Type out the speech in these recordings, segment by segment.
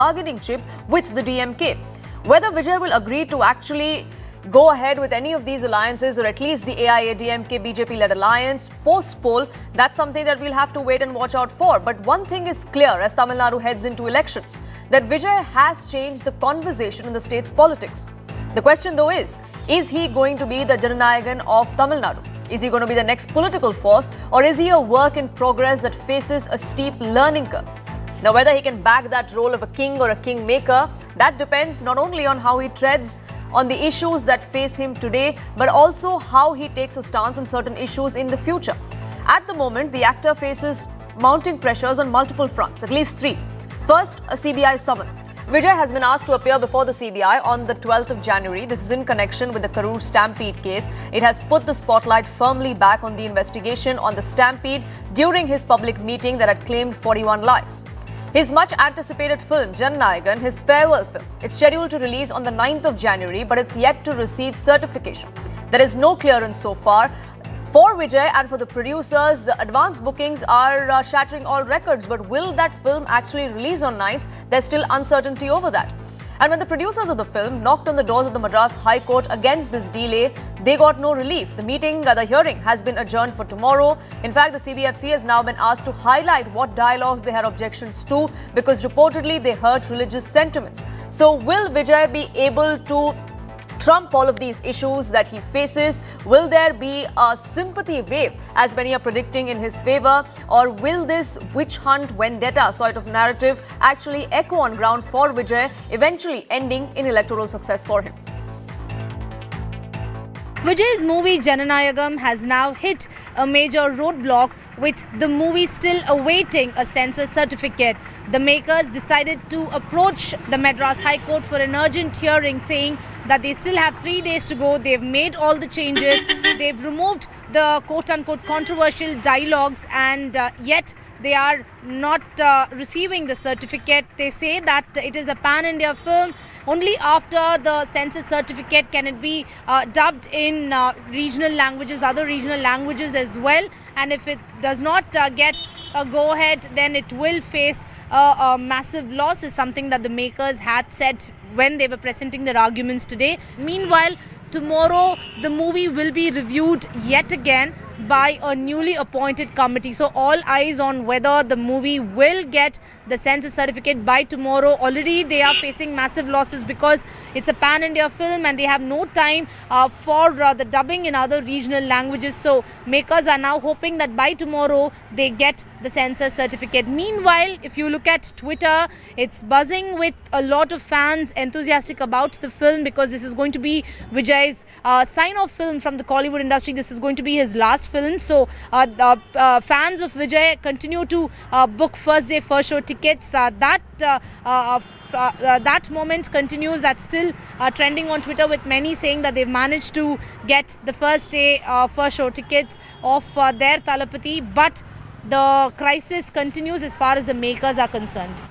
bargaining chip with the DMK. Whether Vijay will agree to actually go ahead with any of these alliances, or at least the AIADMK BJP-led alliance post-poll, that's something that we'll have to wait and watch out for. But one thing is clear as Tamil Nadu heads into elections, that Vijay has changed the conversation in the state's politics. The question though is he going to be the Jana Nayagan of Tamil Nadu? Is he going to be the next political force, or is he a work in progress that faces a steep learning curve? Now, whether he can back that role of a king or a kingmaker, that depends not only on how he treads on the issues that face him today, but also how he takes a stance on certain issues in the future. At the moment, the actor faces mounting pressures on multiple fronts, at least three. First, a CBI summon. Vijay has been asked to appear before the CBI on the 12th of January. This is in connection with the Karur stampede case. It has put the spotlight firmly back on the investigation on the stampede during his public meeting that had claimed 41 lives. His much-anticipated film, Jana Nayagan, his farewell film, it's scheduled to release on the 9th of January, but it's yet to receive certification. There is no clearance so far. For Vijay and for the producers, the advance bookings are shattering all records. But will that film actually release on 9th? There's still uncertainty over that. And when the producers of the film knocked on the doors of the Madras High Court against this delay, they got no relief. The hearing has been adjourned for tomorrow. In fact, the CBFC has now been asked to highlight what dialogues they had objections to, because reportedly they hurt religious sentiments. So will Vijay be able to trump all of these issues that he faces? Will there be a sympathy wave, as many are predicting, in his favor? Or will this witch hunt vendetta sort of narrative actually echo on ground for Vijay, eventually ending in electoral success for him? Vijay's movie Jana Nayagan has now hit a major roadblock, with the movie still awaiting a censor certificate. The makers decided to approach the Madras High Court for an urgent hearing, saying that they still have 3 days to go. They've made all the changes. They've removed the quote-unquote controversial dialogues, and yet they are not receiving the certificate. They say that it is a pan-India film. Only after the censor certificate can it be dubbed in regional languages, other regional languages as well. And if it does not get a go-ahead, then it will face a massive loss, is something that the makers had said when they were presenting their arguments today. Meanwhile, tomorrow the movie will be reviewed yet again by a newly appointed committee. So all eyes on whether the movie will get the censor certificate by tomorrow. Already they are facing massive losses because it's a pan-India film and they have no time for the dubbing in other regional languages. So makers are now hoping that by tomorrow they get the censor certificate. Meanwhile, if you look at Twitter, it's buzzing with a lot of fans enthusiastic about the film, because this is going to be Vijay's sign-off film from the Kollywood industry. This is going to be his last film. So fans of Vijay continue to book first day, first show tickets. That moment continues. That's still trending on Twitter, with many saying that they've managed to get the first day, first show tickets of their Talapati. But the crisis continues as far as the makers are concerned.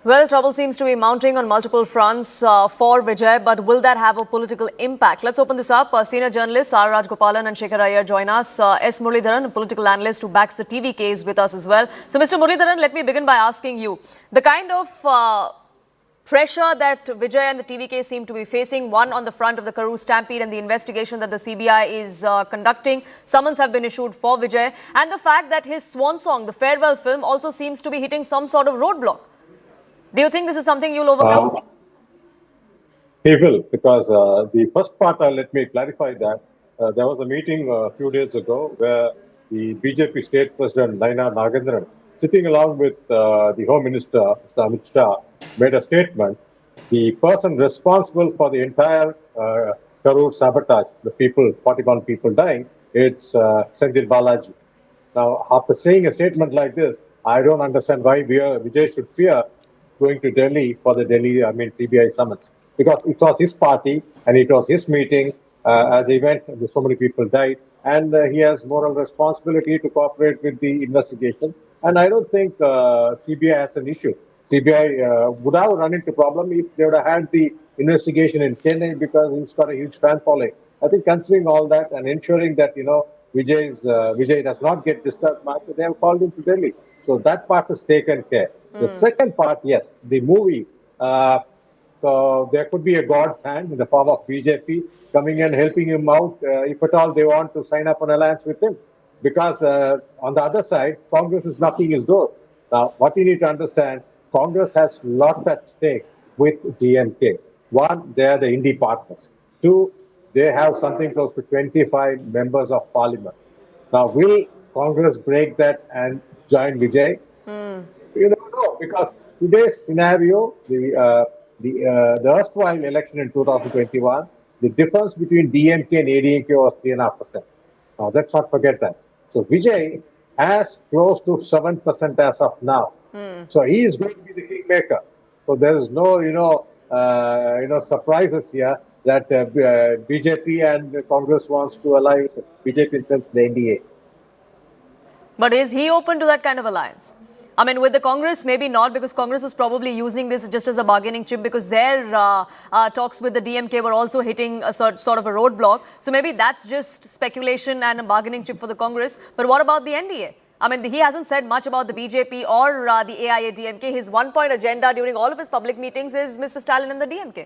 Well, trouble seems to be mounting on multiple fronts for Vijay, but will that have a political impact? Let's open this up. Senior journalists R. Rajgopalan and Shekhar Iyer join us. S. Muralidharan, a political analyst who backs the TV case, with us as well. So, Mr. Muralidharan, let me begin by asking you, the kind of pressure that Vijay and the TV case seem to be facing, one on the front of the Karur stampede and the investigation that the CBI is conducting. Summons have been issued for Vijay, and the fact that his swan song, the farewell film, also seems to be hitting some sort of roadblock. Do you think this is something you'll overcome? He will, because the first part, let me clarify that. There was a meeting a few days ago where the BJP state president, Jana Nayagan, sitting along with the Home Minister, Mr. Amit Shah, made a statement. The person responsible for the entire Karur sabotage, the people, 41 people dying, it's Senthil Balaji. Now, after saying a statement like this, I don't understand why Vijay should fear going to Delhi for the CBI summons. Because it was his party and it was his meeting. As they went, so many people died. And he has moral responsibility to cooperate with the investigation. And I don't think CBI has an issue. CBI would have run into problem if they would have had the investigation in Chennai, because he's got a huge fan following. I think considering all that and ensuring that, Vijay does not get disturbed much, they have called him to Delhi. So that part is taken care. The second part, yes, the movie. So there could be a God's hand in the form of BJP coming and helping him out if at all they want to sign up an alliance with him. Because on the other side, Congress is knocking his door. Now, what you need to understand, Congress has lot at stake with DMK. One, they are the indie partners. Two, they have something close to 25 members of parliament. Now, will Congress break that and join Vijay? You don't know, because today's scenario, the erstwhile election in 2021, the difference between DMK and ADMK was 3.5%. Now, let's not forget that. So Vijay has close to 7% as of now. So he is going to be the kingmaker. So there is no, surprises here that BJP and Congress wants to ally with BJP since the NDA. But is he open to that kind of alliance? I mean, with the Congress, maybe not, because Congress was probably using this just as a bargaining chip, because their talks with the DMK were also hitting a sort of a roadblock. So maybe that's just speculation and a bargaining chip for the Congress. But what about the NDA? I mean, he hasn't said much about the BJP or the AIADMK. His one-point agenda during all of his public meetings is Mr. Stalin and the DMK.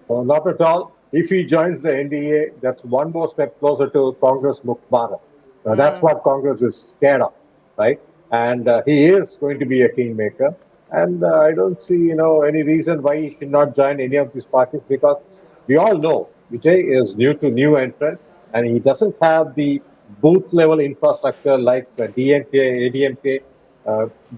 Not at all. If he joins the NDA, that's one more step closer to Congress Mukh Bharat. That's what Congress is scared of, right? And he is going to be a kingmaker. And I don't see, any reason why he should not join any of these parties, because we all know Vijay is new entrant, and he doesn't have the booth level infrastructure like DMK, ADMK.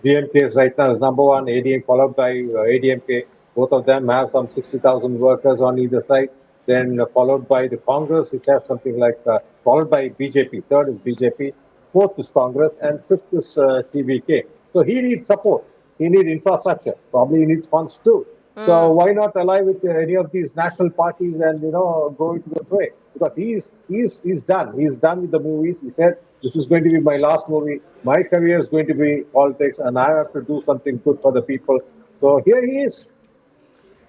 DMK is right now is number one, ADM followed by ADMK. Both of them have some 60,000 workers on either side. Then followed by the Congress, which has something like, followed by BJP. Third is BJP. Fourth is Congress, and fifth is TVK. So he needs support. He needs infrastructure. Probably he needs funds too. So why not ally with any of these national parties and go into the fray? Because he's done. He's done with the movies. He said, "This is going to be my last movie. My career is going to be politics, and I have to do something good for the people." So here he is.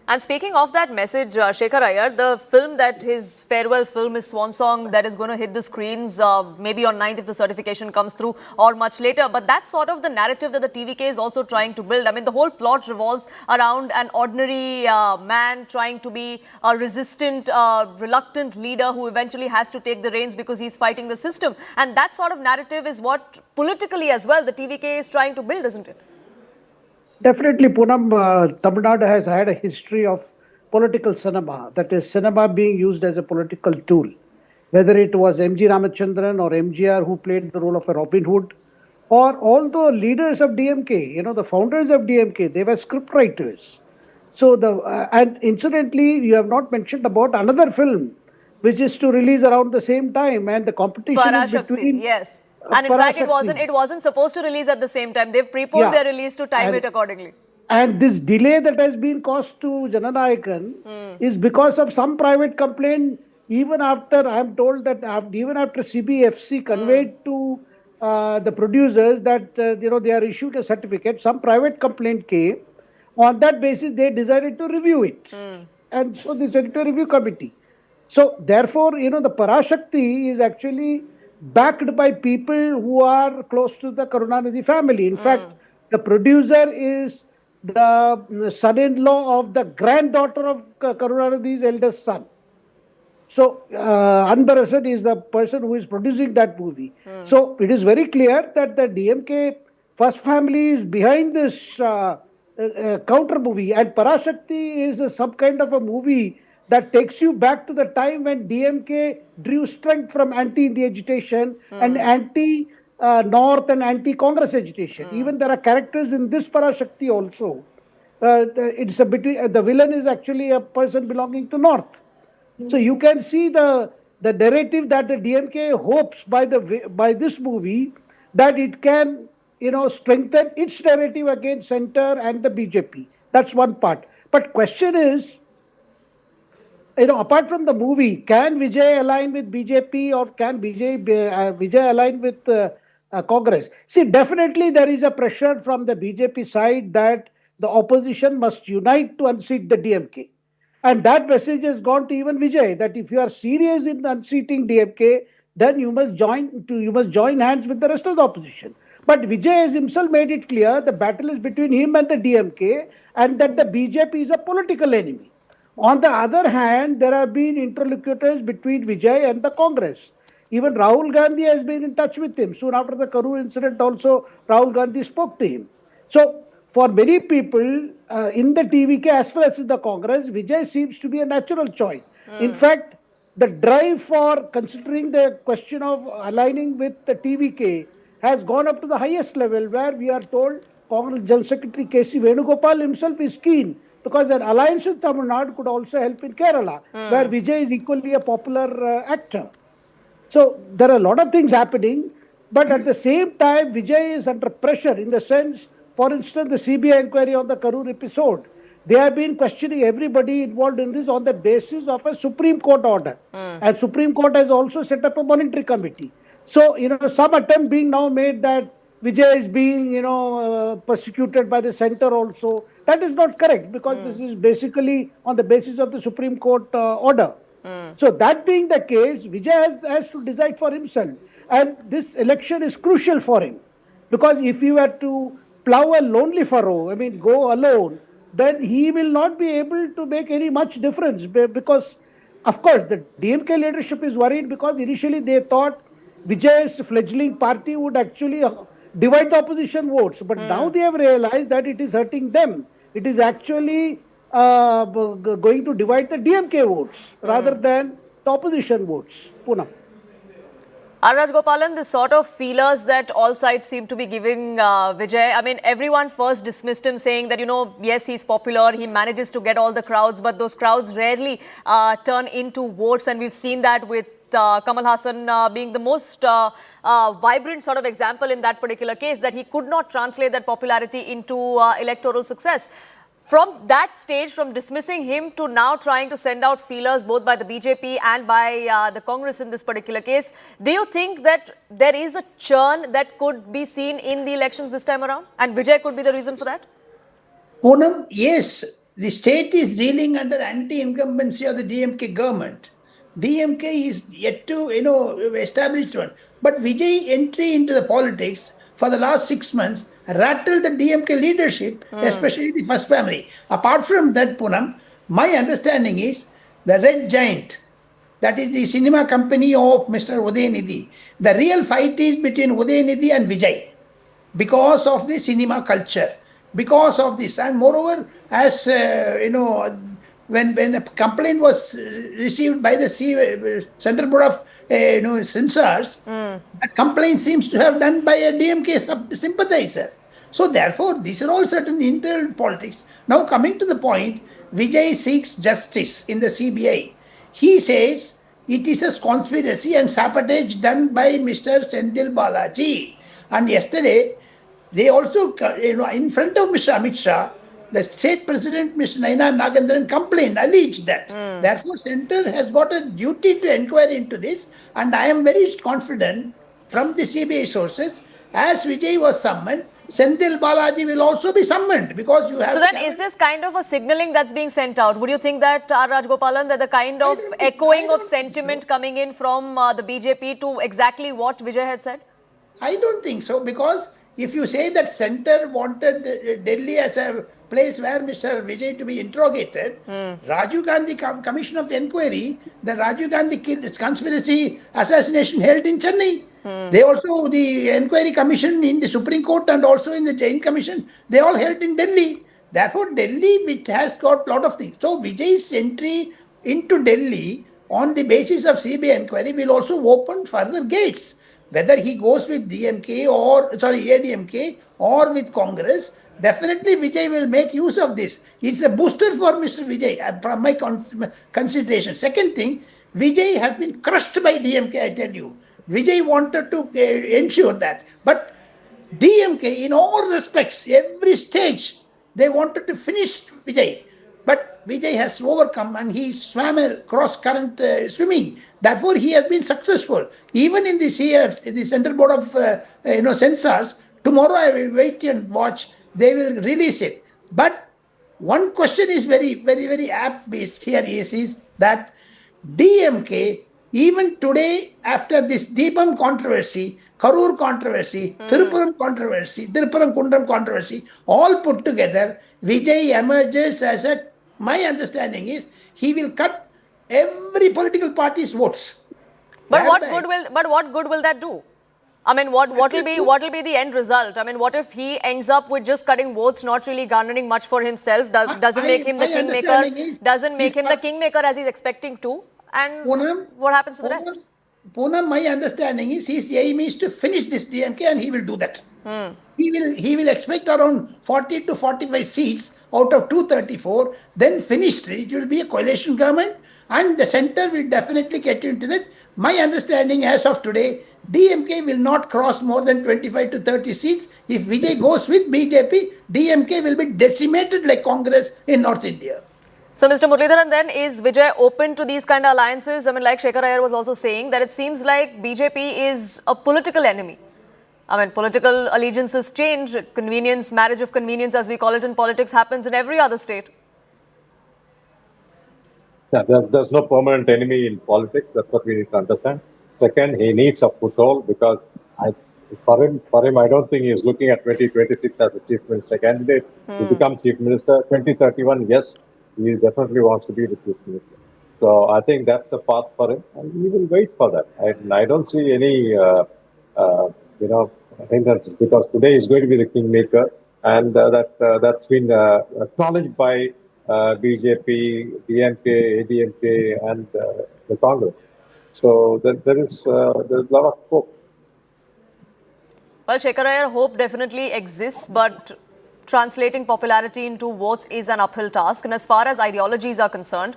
And speaking of that message, Shekhar Iyer, the film that his farewell film is Swan Song, that is going to hit the screens maybe on 9th if the certification comes through, or much later. But that's sort of the narrative that the TVK is also trying to build. I mean, the whole plot revolves around an ordinary man trying to be a resistant, reluctant leader who eventually has to take the reins because he's fighting the system. And that sort of narrative is what politically as well the TVK is trying to build, isn't it? Definitely, Poonam, Tamil Nadu has had a history of political cinema, that is, cinema being used as a political tool. Whether it was M.G. Ramachandran or MGR who played the role of a Robin Hood, or all the leaders of DMK, the founders of DMK, they were script writers. So, and incidentally, you have not mentioned about another film, which is to release around the same time, and the competition is between... Yes. And in fact, it wasn't supposed to release at the same time. They've preponed their release to time it accordingly. And this delay that has been caused to Jana Nayagan is because of some private complaint. Even after, I am told that even after CBFC conveyed to the producers that they are issued a certificate, some private complaint came. On that basis, they decided to review it. And so this editorial review committee. So therefore, the Parashakti is actually backed by people who are close to the Karunanidhi family. In fact, the producer is the son-in-law of the granddaughter of Karunanidhi's eldest son. So, Anbarasan is the person who is producing that movie. So, it is very clear that the DMK first family is behind this counter movie, and Parashakti is some kind of a movie that takes you back to the time when DMK drew strength from anti-India agitation and anti-North and anti-Congress agitation. Even there are characters in this Parashakti also. It's the villain is actually a person belonging to North. So you can see the narrative that the DMK hopes by this movie, that it can strengthen its narrative against center and the BJP. That's one part. But question is, apart from the movie, can Vijay align with BJP, or can Vijay align with Congress? See, definitely there is a pressure from the BJP side that the opposition must unite to unseat the DMK. And that message has gone to even Vijay, that if you are serious in unseating DMK, then you must join hands with the rest of the opposition. But Vijay has himself made it clear the battle is between him and the DMK and that the BJP is a political enemy. On the other hand, there have been interlocutors between Vijay and the Congress. Even Rahul Gandhi has been in touch with him. Soon after the Karur incident also, Rahul Gandhi spoke to him. So, for many people in the TVK as well as in the Congress, Vijay seems to be a natural choice. In fact, the drive for considering the question of aligning with the TVK has gone up to the highest level, where we are told Congress General Secretary K.C. Venugopal himself is keen, because an alliance with Tamil Nadu could also help in Kerala, where Vijay is equally a popular actor. So there are a lot of things happening, but at the same time, Vijay is under pressure in the sense, for instance, the CBI inquiry on the Karur episode. They have been questioning everybody involved in this on the basis of a Supreme Court order. And Supreme Court has also set up a monitoring committee. So, some attempt being now made that Vijay is being, persecuted by the center also. That is not correct, because this is basically on the basis of the Supreme Court order. So that being the case, Vijay has to decide for himself. And this election is crucial for him. Because if he were to plow a lonely furrow, go alone, then he will not be able to make any much difference. Because, of course, the DMK leadership is worried, because initially they thought Vijay's fledgling party would actually divide the opposition votes. But now they have realized that it is hurting them. It is actually going to divide the DMK votes rather than the opposition votes. Poonam. Raj Gopalan, the sort of feelers that all sides seem to be giving Vijay, everyone first dismissed him, saying that, yes, he's popular, he manages to get all the crowds, but those crowds rarely turn into votes. And we've seen that with Kamal Hassan being the most vibrant sort of example in that particular case, that he could not translate that popularity into electoral success. From that stage, from dismissing him to now trying to send out feelers both by the BJP and by the Congress in this particular case, do you think that there is a churn that could be seen in the elections this time around? And Vijay could be the reason for that? Poonam, yes, the state is reeling under anti-incumbency of the DMK government. DMK is yet to, establish one. But Vijay entry into the politics for the last 6 months rattled the DMK leadership, especially the first family. Apart from that, Poonam, my understanding is the Red Giant, that is the cinema company of Mr. Udayanidhi. The real fight is between Udayanidhi and Vijay because of the cinema culture, because of this. And moreover, as when a complaint was received by the Central Board of Censors, that complaint seems to have done by a DMK sympathizer. So therefore, these are all certain internal politics. Now coming to the point, Vijay seeks justice in the CBI. He says it is a conspiracy and sabotage done by Mr. Senthil Balaji. And yesterday, they also, in front of Mr. Amit Shah, the state president, Mr. Jana Nayagan, complained, alleged that. Therefore, Centre has got a duty to inquire into this, and I am very confident from the CBI sources, as Vijay was summoned, Senthil Balaji will also be summoned, because you have... So then, is this kind of a signalling that's being sent out? Would you think that, Raj Gopalan, that the kind of echoing of sentiment coming in from the BJP to exactly what Vijay had said? I don't think so, because if you say that Centre wanted Delhi as a place where Mr. Vijay to be interrogated, Rajiv Gandhi Commission of Inquiry, the Rajiv Gandhi conspiracy assassination held in Chennai. They also, the Inquiry Commission in the Supreme Court and also in the Jain Commission, they all held in Delhi. Therefore, Delhi, which has got a lot of things. So, Vijay's entry into Delhi on the basis of CBI inquiry will also open further gates. Whether he goes with ADMK or with Congress, definitely Vijay will make use of this. It's a booster for Mr. Vijay, from my consideration. Second thing, Vijay has been crushed by DMK, I tell you. Vijay wanted to ensure that. But DMK, in all respects, every stage, they wanted to finish Vijay. But Vijay has overcome and he swam a cross-current swimming. Therefore, he has been successful. Even in the CF, the Central Board of Censors, tomorrow I will wait and watch. They will release it. But one question is very, very, very apt here is that DMK, even today, after this Deepam controversy, Karur controversy, Thirupuram controversy, Thirupuram Kundram controversy, all put together, Vijay emerges as my understanding is, he will cut every political party's votes. But Thereby- what good will that do? I mean, what will be the end result? I mean, what if he ends up with just cutting votes, not really garnering much for himself? Doesn't make him the my kingmaker. understanding is Doesn't make he's him the got- kingmaker as he's expecting to. And Poonam, what happens to the rest? Poonam, my understanding is his aim is to finish this DMK, and he will do that. He will expect around 40 to 45 seats out of 234, then finished. It will be a coalition government, and the center will definitely get into that. My understanding as of today, DMK will not cross more than 25 to 30 seats. If Vijay goes with BJP, DMK will be decimated like Congress in North India. So, Mr. Muralidharan, then, is Vijay open to these kind of alliances? I mean, like Shekhar Iyer was also saying, that it seems like BJP is a political enemy. I mean, political allegiances change, convenience, marriage of convenience, as we call it in politics, happens in every other state. Yeah, there's no permanent enemy in politics. That's what we need to understand. Second, he needs a foothold because for him, I don't think he is looking at 2026 as a chief minister candidate. To become chief minister, 2031, yes, he definitely wants to be the chief minister. So I think that's the path for him, and he will wait for that. I don't see any, hindrances, because today is going to be the kingmaker, and that's been acknowledged by BJP, DMK, ADMK, and the Congress. So there's a lot of hope. Well, Shekhar Iyer, hope definitely exists, but translating popularity into votes is an uphill task. And as far as ideologies are concerned,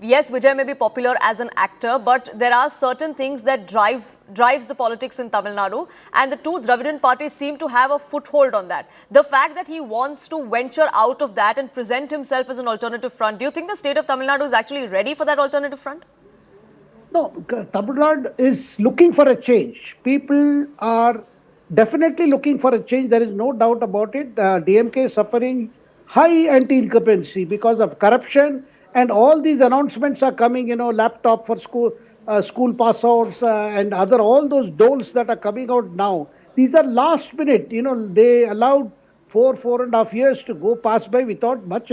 yes, Vijay may be popular as an actor, but there are certain things that drives the politics in Tamil Nadu, and the two Dravidian parties seem to have a foothold on that. The fact that he wants to venture out of that and present himself as an alternative front, do you think the state of Tamil Nadu is actually ready for that alternative front? No, Tamil Nadu is looking for a change. People are definitely looking for a change. There is no doubt about it. DMK is suffering high anti-incumbency because of corruption, and all these announcements are coming, laptop for school pass outs and all those doles that are coming out now. These are last minute, they allowed 4.5 years to go pass by without much,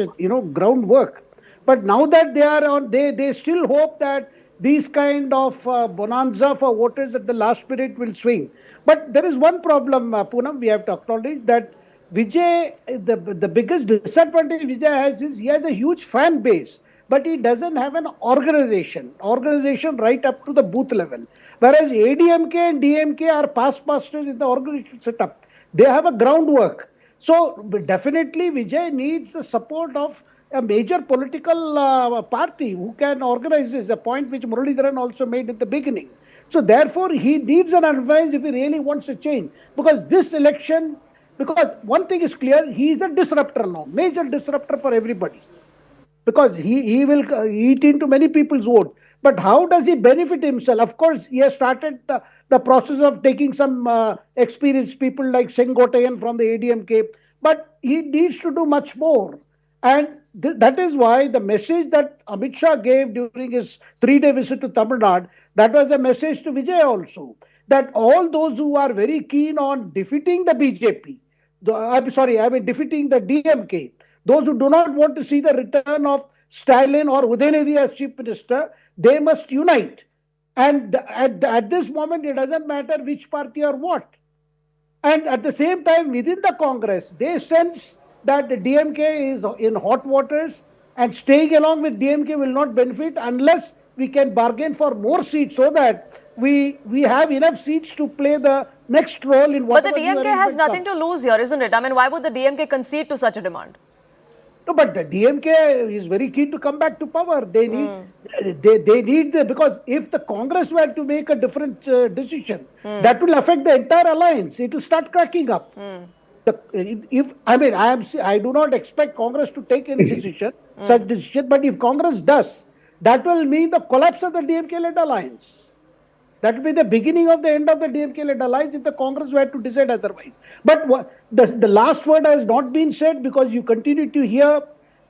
groundwork. But now that they are on, they still hope that these kind of bonanza for voters at the last minute will swing. But there is one problem, Poonam, we have to acknowledge that Vijay, the biggest disadvantage Vijay has is he has a huge fan base, but he doesn't have an organization right up to the booth level. Whereas ADMK and DMK are past masters in the organization setup. They have a groundwork. So definitely Vijay needs the support of a major political party who can organize this, a point which Muralidharan also made at the beginning. So therefore, he needs an advice if he really wants a change. Because this election, because one thing is clear, he is a disruptor now, major disruptor for everybody. Because he will eat into many people's vote. But how does he benefit himself? Of course, he has started the process of taking some experienced people like Sengotayan from the ADMK. But he needs to do much more. And that is why the message that Amit Shah gave during his 3-day visit to Tamil Nadu, that was a message to Vijay also. That all those who are very keen on defeating the BJP, defeating the DMK, those who do not want to see the return of Stalin or Udayanidhi as chief minister, they must unite. And at this moment, it doesn't matter which party or what. And at the same time, within the Congress, they sense that the DMK is in hot waters, and staying along with DMK will not benefit unless we can bargain for more seats so that we have enough seats to play the next role in whatever. But the DMK has nothing to lose here, isn't it? I mean, why would the DMK concede to such a demand? No, but the DMK is very keen to come back to power. They need because if the Congress were to make a different decision, that will affect the entire alliance. It will start cracking up. I do not expect Congress to take any decision, such decision. But if Congress does, that will mean the collapse of the DMK-led alliance. That will be the beginning of the end of the DMK-led alliance if the Congress were to decide otherwise. But the last word has not been said, because you continue to hear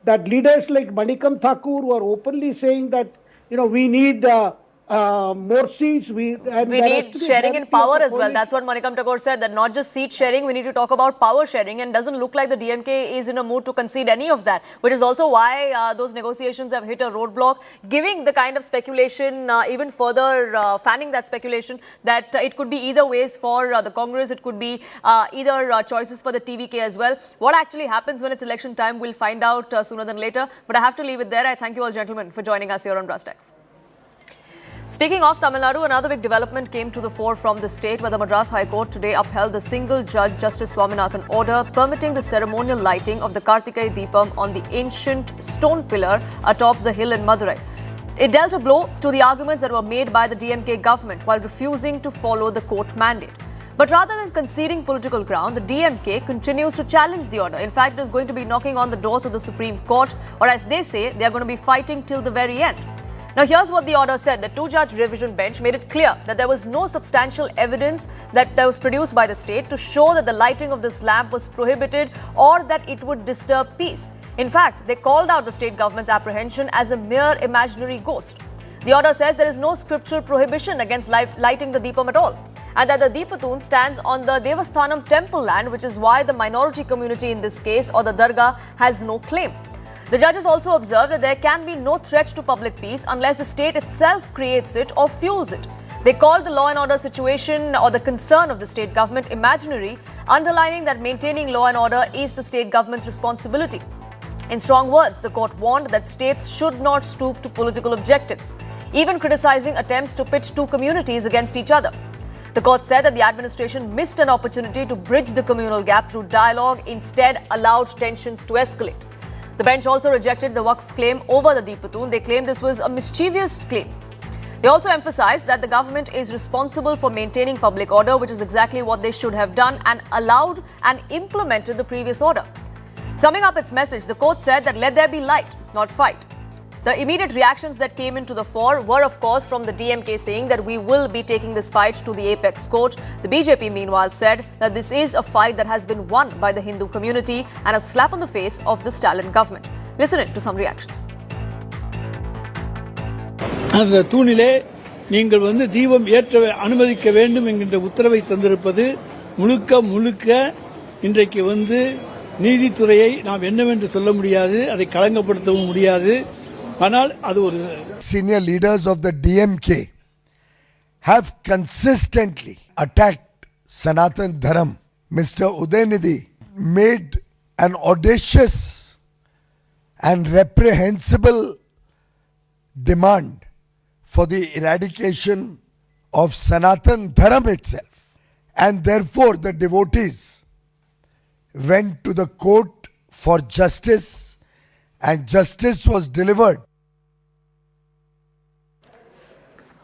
that leaders like Manikam Thakur were openly saying that we need more seats. We need sharing in power as well. That's what Manikam Tagore said, that not just seat sharing, we need to talk about power sharing, and doesn't look like the DMK is in a mood to concede any of that, which is also why those negotiations have hit a roadblock, giving the kind of speculation, even further fanning that speculation, that it could be either ways for the Congress, it could be either choices for the TVK as well. What actually happens when it's election time, we'll find out sooner than later. But I have to leave it there. I thank you all, gentlemen, for joining us here on Tacks. Speaking of Tamil Nadu, another big development came to the fore from the state, where the Madras High Court today upheld the single judge Justice Swaminathan order permitting the ceremonial lighting of the Kartikaya Deepam on the ancient stone pillar atop the hill in Madurai. It dealt a blow to the arguments that were made by the DMK government while refusing to follow the court mandate. But rather than conceding political ground, the DMK continues to challenge the order. In fact, it is going to be knocking on the doors of the Supreme Court, or as they say, they are going to be fighting till the very end. Now, here's what the order said. The two-judge revision bench made it clear that there was no substantial evidence that was produced by the state to show that the lighting of this lamp was prohibited or that it would disturb peace. In fact, they called out the state government's apprehension as a mere imaginary ghost. The order says there is no scriptural prohibition against lighting the Deepam at all, and that the Deepatun stands on the Devasthanam temple land, which is why the minority community in this case, or the Dargah, has no claim. The judges also observed that there can be no threat to public peace unless the state itself creates it or fuels it. They called the law and order situation or the concern of the state government imaginary, underlining that maintaining law and order is the state government's responsibility. In strong words, the court warned that states should not stoop to political objectives, even criticizing attempts to pit two communities against each other. The court said that the administration missed an opportunity to bridge the communal gap through dialogue, instead allowed tensions to escalate. The bench also rejected the Waqf claim over the Deepatun. They claimed this was a mischievous claim. They also emphasized that the government is responsible for maintaining public order, which is exactly what they should have done, and allowed and implemented the previous order. Summing up its message, the court said that let there be light, not fight. The immediate reactions that came into the fore were, of course, from the DMK saying that we will be taking this fight to the apex court. The BJP, meanwhile, said that this is a fight that has been won by the Hindu community and a slap on the face of the Stalin government. Listen in to some reactions. அந்த தூணிலே நீங்கள் தீபம் ஏற்ற அனுமதிக்க வேண்டும் என்கின்ற உத்தரவை தந்திருப்பது முழுக்க இன்றைக்கு நீதித்துறையை நாம் என்னவென்று சொல்ல முடியாது, அதை களங்கப்படுத்தவும் முடியாது. Senior leaders of the DMK have consistently attacked Sanatan Dharam. Mr. Udaynidhi made an audacious and reprehensible demand for the eradication of Sanatan Dharam itself. And therefore the devotees went to the court for justice, and justice was delivered.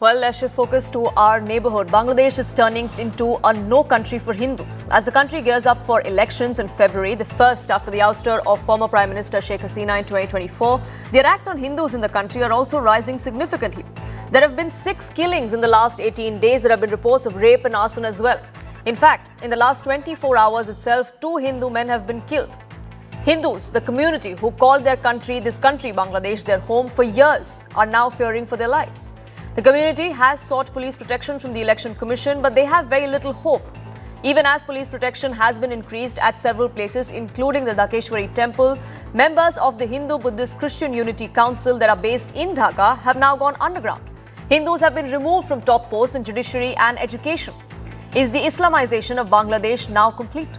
Well, let's shift focus to our neighborhood. Bangladesh is turning into a no country for Hindus. As the country gears up for elections in February, the first after the ouster of former Prime Minister Sheikh Hasina in 2024, the attacks on Hindus in the country are also rising significantly. There have been 6 killings in the last 18 days. There have been reports of rape and arson as well. In fact, in the last 24 hours itself, 2 Hindu men have been killed. Hindus, the community who called this country, Bangladesh, their home for years, are now fearing for their lives. The community has sought police protection from the Election Commission, but they have very little hope. Even as police protection has been increased at several places, including the Dhakeshwari temple, members of the Hindu-Buddhist Christian Unity Council that are based in Dhaka have now gone underground. Hindus have been removed from top posts in judiciary and education. Is the Islamization of Bangladesh now complete?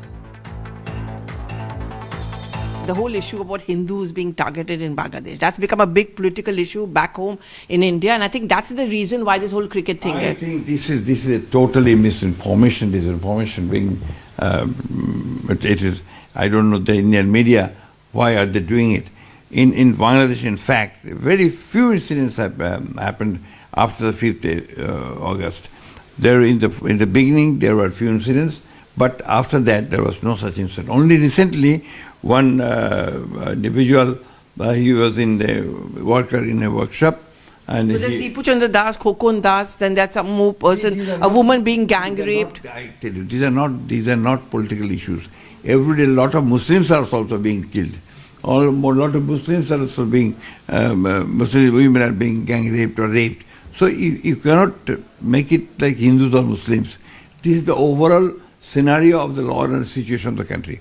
The whole issue about Hindus being targeted in Bangladesh, that's become a big political issue back home in India, and I think that's the reason why this whole cricket thing. I think this is a totally misinformation. Disinformation being it is. I don't know the Indian media, why are they doing it? In Bangladesh, in fact, very few incidents have happened after the 5th August. There in the beginning there were few incidents, but after that there was no such incident. Only recently, one individual, he was worker in a workshop, and Tipu Chandra Das, Khokon Das, then that's some more person, a woman being gang raped. I tell you, these are not political issues. Every day, a lot of Muslims are also being killed. A lot of Muslims are also being Muslim women are being gang raped or raped. So you cannot make it like Hindus or Muslims. This is the overall scenario of the law and situation of the country.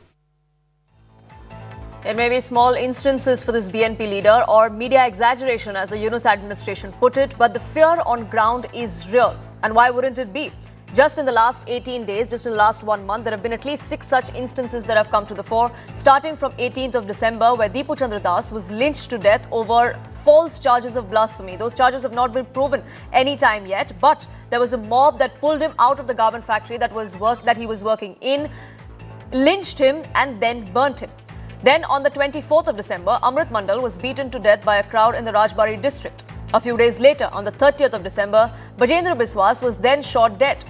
It may be small instances for this BNP leader or media exaggeration, as the Yunus administration put it, but the fear on ground is real. And why wouldn't it be? Just in the last 18 days, just in the last 1 month, there have been at least 6 such instances that have come to the fore, starting from 18th of December, where Deepu Chandra Das was lynched to death over false charges of blasphemy. Those charges have not been proven any time yet, but there was a mob that pulled him out of the garment factory that he was working in, lynched him and then burnt him. Then on the 24th of December, Amrit Mandal was beaten to death by a crowd in the Rajbari district. A few days later, on the 30th of December, Bajendra Biswas was then shot dead.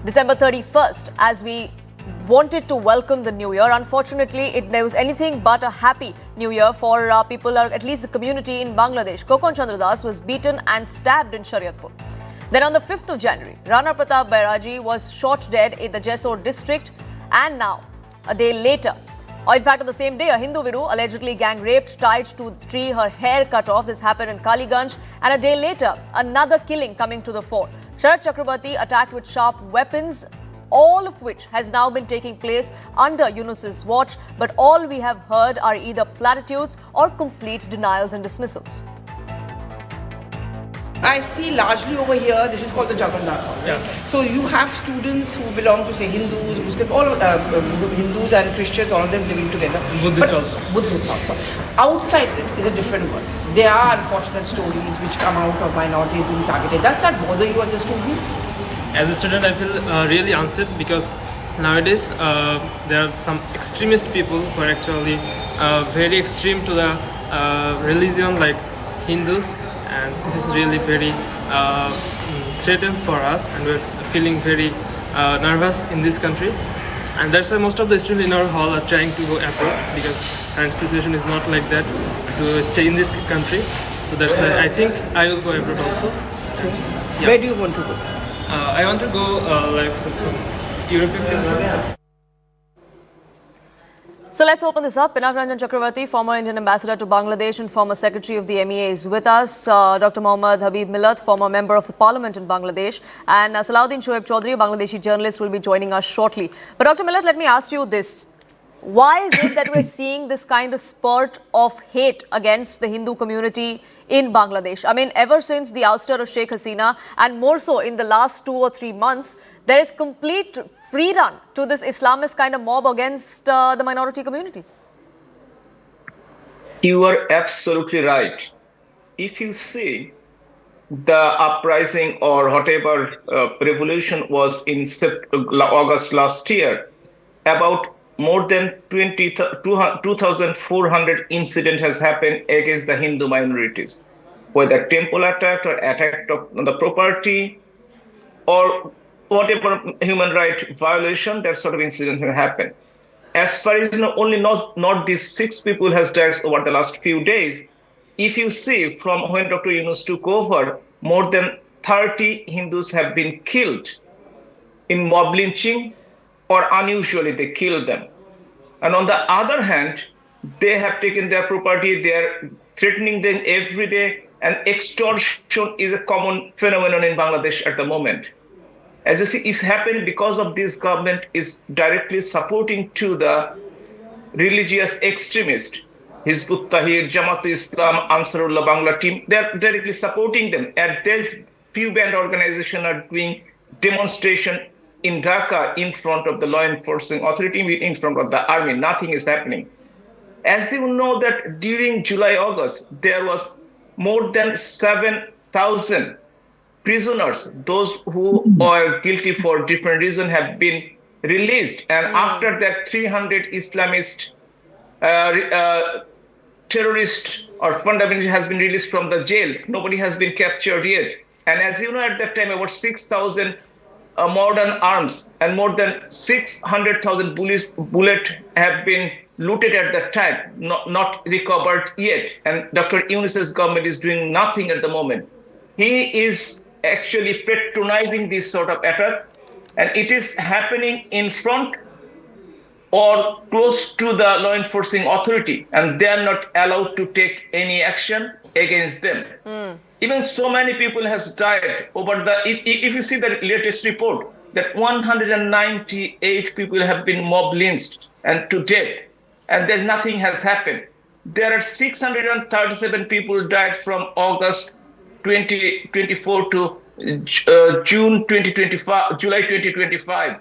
December 31st, as we wanted to welcome the new year, unfortunately, there was anything but a happy new year for people, or at least the community in Bangladesh. Khokon Chandra Das was beaten and stabbed in Shariatpur. Then on the 5th of January, Rana Pratap Bairaji was shot dead in the Jessore district. And now, a day later, or in fact, on the same day, a Hindu widow allegedly gang raped, tied to a tree, her hair cut off. This happened in Kaliganj. And a day later, another killing coming to the fore. Sharat Chakrabarti attacked with sharp weapons, all of which has now been taking place under Yunus's watch. But all we have heard are either platitudes or complete denials and dismissals. I see largely over here, this is called the Jagannath Hall. Right? Yeah. So you have students who belong to, say, Hindus, Muslims, all Hindus and Christians, all of them living together. Buddhists also. Buddhists also. Outside this is a different world. There are unfortunate stories which come out of minorities being targeted. Does that bother you as a student? As a student, I feel really unsafe because nowadays there are some extremist people who are actually very extreme to the religion, like Hindus. And this is really very threatened for us, and we're feeling very nervous in this country. And that's why most of the students in our hall are trying to go abroad, because current situation is not like that to stay in this country. So that's why I think I will go abroad also. Yeah. Where do you want to go? I want to go like some European countries. So let's open this up. Pinak Ranjan Chakravarti, former Indian ambassador to Bangladesh and former secretary of the MEA, is with us. Dr. Mohammad Habib Millat, former member of the parliament in Bangladesh. And Salahuddin Shoaib Chaudhary, a Bangladeshi journalist, will be joining us shortly. But Dr. Millat, let me ask you this. Why is it that we're seeing this kind of spurt of hate against the Hindu community in Bangladesh? I mean, ever since the ouster of Sheikh Hasina, and more so in the last 2 or 3 months, there is complete free run to this Islamist kind of mob against the minority community. You are absolutely right. If you see the uprising or whatever revolution was in August last year, about more than 2,400 incidents has happened against the Hindu minorities, whether temple attack or attack on the property or whatever human right violation, that sort of incidents have happened. As far as only not these 6 people has died over the last few days. If you see from when Dr. Yunus took over, more than 30 Hindus have been killed in mob lynching, or unusually they killed them. And on the other hand, they have taken their property, they are threatening them every day, and extortion is a common phenomenon in Bangladesh at the moment. As you see, it's happened because of this government is directly supporting to the religious extremist, Hizbut Tahrir, Jamaat Islam, Ansarullah Bangla team. They are directly supporting them. And there's few band organizations are doing demonstration in Dhaka in front of the law enforcement authority, in front of the army. Nothing is happening. As you know that during July, August, there was more than 7,000 prisoners, those who are guilty for different reasons have been released. And after that, 300 Islamist terrorists or fundamentalists has been released from the jail. Nobody has been captured yet. And as you know, at that time, about 6,000 modern arms and more than 600,000 bullets have been looted at that time, not recovered yet. And Dr. Yunus's government is doing nothing at the moment. He is actually patronizing this sort of attack, and it is happening in front or close to the law enforcing authority, and they are not allowed to take any action against them. Even so many people has died over the, if you see the latest report, that 198 people have been mob lynched and to death, and then nothing has happened. There are 637 people died from August 2024 to June 2025, July 2025.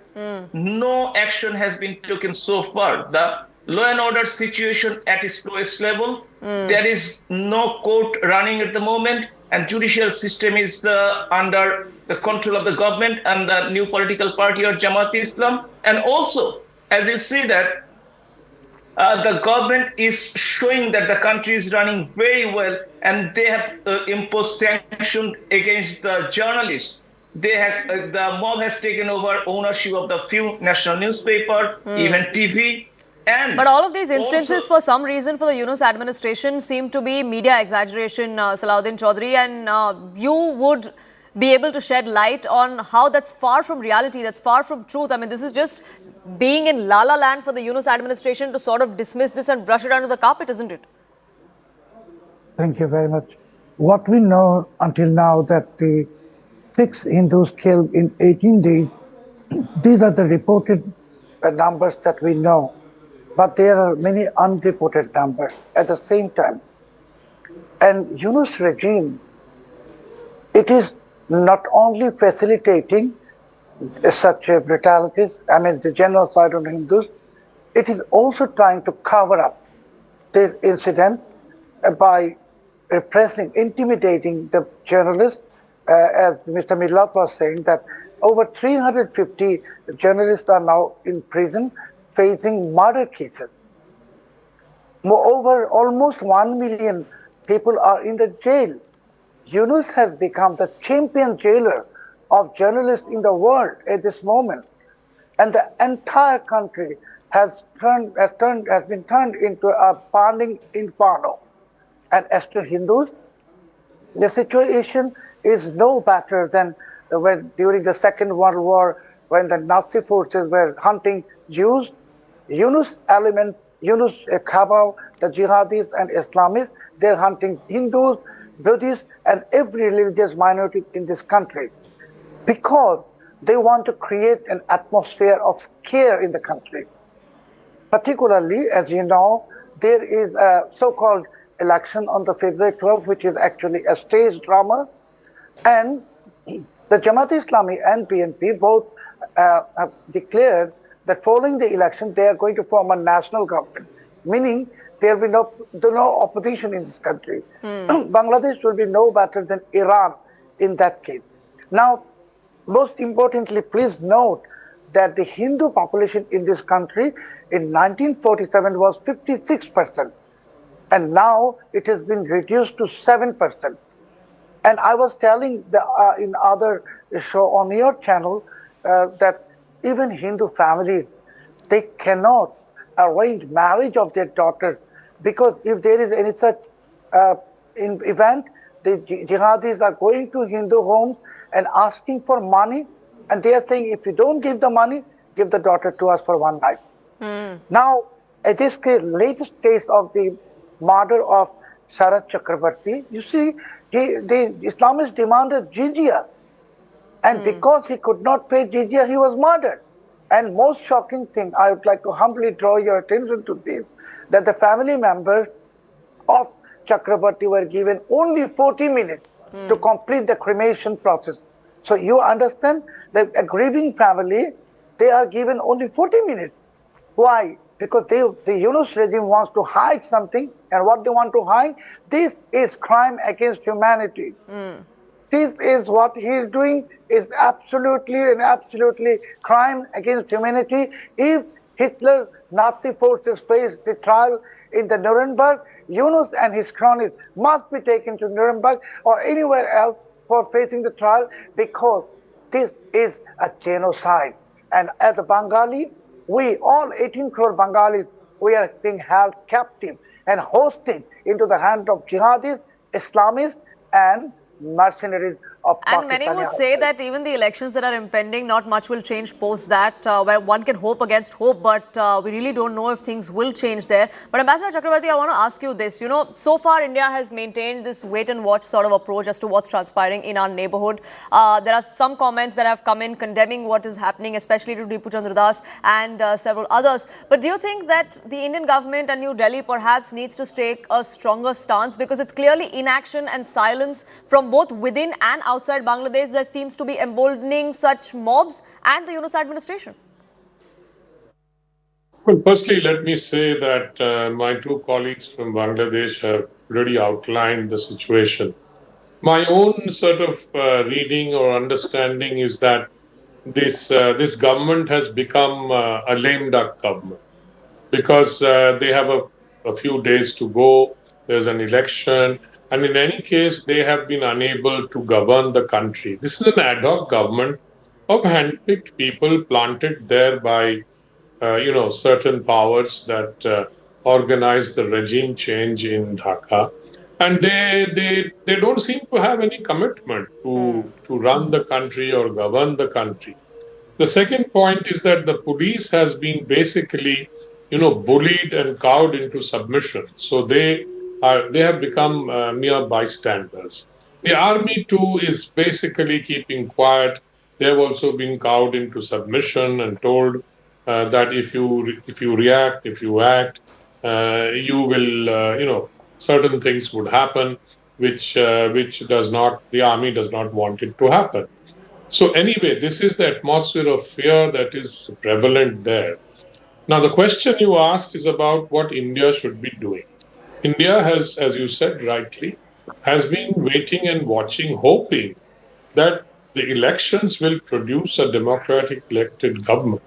No action has been taken so far. The law and order situation at its lowest level. There is no court running at the moment, and judicial system is under the control of the government and the new political party or Jamaat Islam. And also, as you see that the government is showing that the country is running very well, and they have imposed sanctions against the journalists. They have the mob has taken over ownership of the few national newspaper, even TV. But all of these instances, for some reason, for the Yunus administration, seem to be media exaggeration, Salahuddin Chaudhary, and you would be able to shed light on how that's far from reality, that's far from truth. I mean, this is just being in La La Land for the Yunus administration to sort of dismiss this and brush it under the carpet, isn't it? Thank you very much. What we know until now, that the 6 Hindus killed in 18 days, these are the reported numbers that we know. But there are many unreported numbers at the same time. And Yunus regime, it is not only facilitating such brutalities, I mean the genocide on Hindus, it is also trying to cover up this incident by repressing, intimidating the journalists. As Mr. Millat was saying, that over 350 journalists are now in prison facing murder cases. Moreover, almost 1 million people are in the jail. Yunus has become the champion jailer of journalists in the world at this moment. And the entire country has been turned into a burning inferno. And as to Hindus, the situation is no better than when during the Second World War, when the Nazi forces were hunting Jews. Yunus element, Yunus cabal, the jihadis and Islamists, they're hunting Hindus, Buddhists, and every religious minority in this country, because they want to create an atmosphere of care in the country. Particularly, as you know, there is a so-called election on the February 12th, which is actually a stage drama, and the Jamaat Islami and BNP both have declared that following the election, they are going to form a national government, meaning there will be no opposition in this country. Bangladesh will be no better than Iran in that case. Now, most importantly, please note that the Hindu population in this country in 1947 was 56%, and now it has been reduced to 7%. And I was telling in other show on your channel that even Hindu families, they cannot arrange marriage of their daughters, because if there is any such event, the jihadis are going to Hindu homes and asking for money, and they are saying, if you don't give the money, give the daughter to us for one night. Now, at this case, latest case of the murder of Sharat Chakrabarti, you see, the Islamists demanded jizya, and because he could not pay jizya, he was murdered. And most shocking thing, I would like to humbly draw your attention to this, that the family members of Chakrabarti were given only 40 minutes to complete the cremation process. So you understand that a grieving family, they are given only 40 minutes. Why? Because the Yunus regime wants to hide something, and what they want to hide, this is crime against humanity. This is what he is doing, is absolutely crime against humanity. If Hitler's Nazi forces face the trial in the Nuremberg, Yunus and his cronies must be taken to Nuremberg or anywhere else for facing the trial, because this is a genocide. And as a Bengali, we, all 18 crore Bengalis, we are being held captive and hosted into the hands of jihadis, Islamists, and mercenaries of And many Pakistani would say outside. that even the elections that are impending, not much will change post that, where one can hope against hope, but we really don't know if things will change there. But Ambassador Chakravarti, I want to ask you this. You know, so far India has maintained this wait and watch sort of approach as to what's transpiring in our neighborhood. There are some comments that have come in condemning what is happening, especially to Dipu Chandra Das and several others. But do you think that the Indian government and New Delhi perhaps needs to take a stronger stance, because it's clearly inaction and silence from both within and outside Bangladesh that seems to be emboldening such mobs and the Yunus administration? Well, firstly, let me say that my two colleagues from Bangladesh have already outlined the situation. My own sort of reading or understanding is that this government has become a lame duck government, because they have a few days to go. There's an election. And in any case, they have been unable to govern the country. This is an ad hoc government of handpicked people planted there by, certain powers that organize the regime change in Dhaka. And they don't seem to have any commitment to run the country or govern the country. The second point is that the police has been basically, bullied and cowed into submission. So they have become mere bystanders. The army too is basically keeping quiet. They have also been cowed into submission and told that if you react, if you act, you will, certain things would happen, which the army does not want it to happen. So anyway, this is the atmosphere of fear that is prevalent there. Now, the question you asked is about what India should be doing. India has, as you said rightly, has been waiting and watching, hoping that the elections will produce a democratic elected government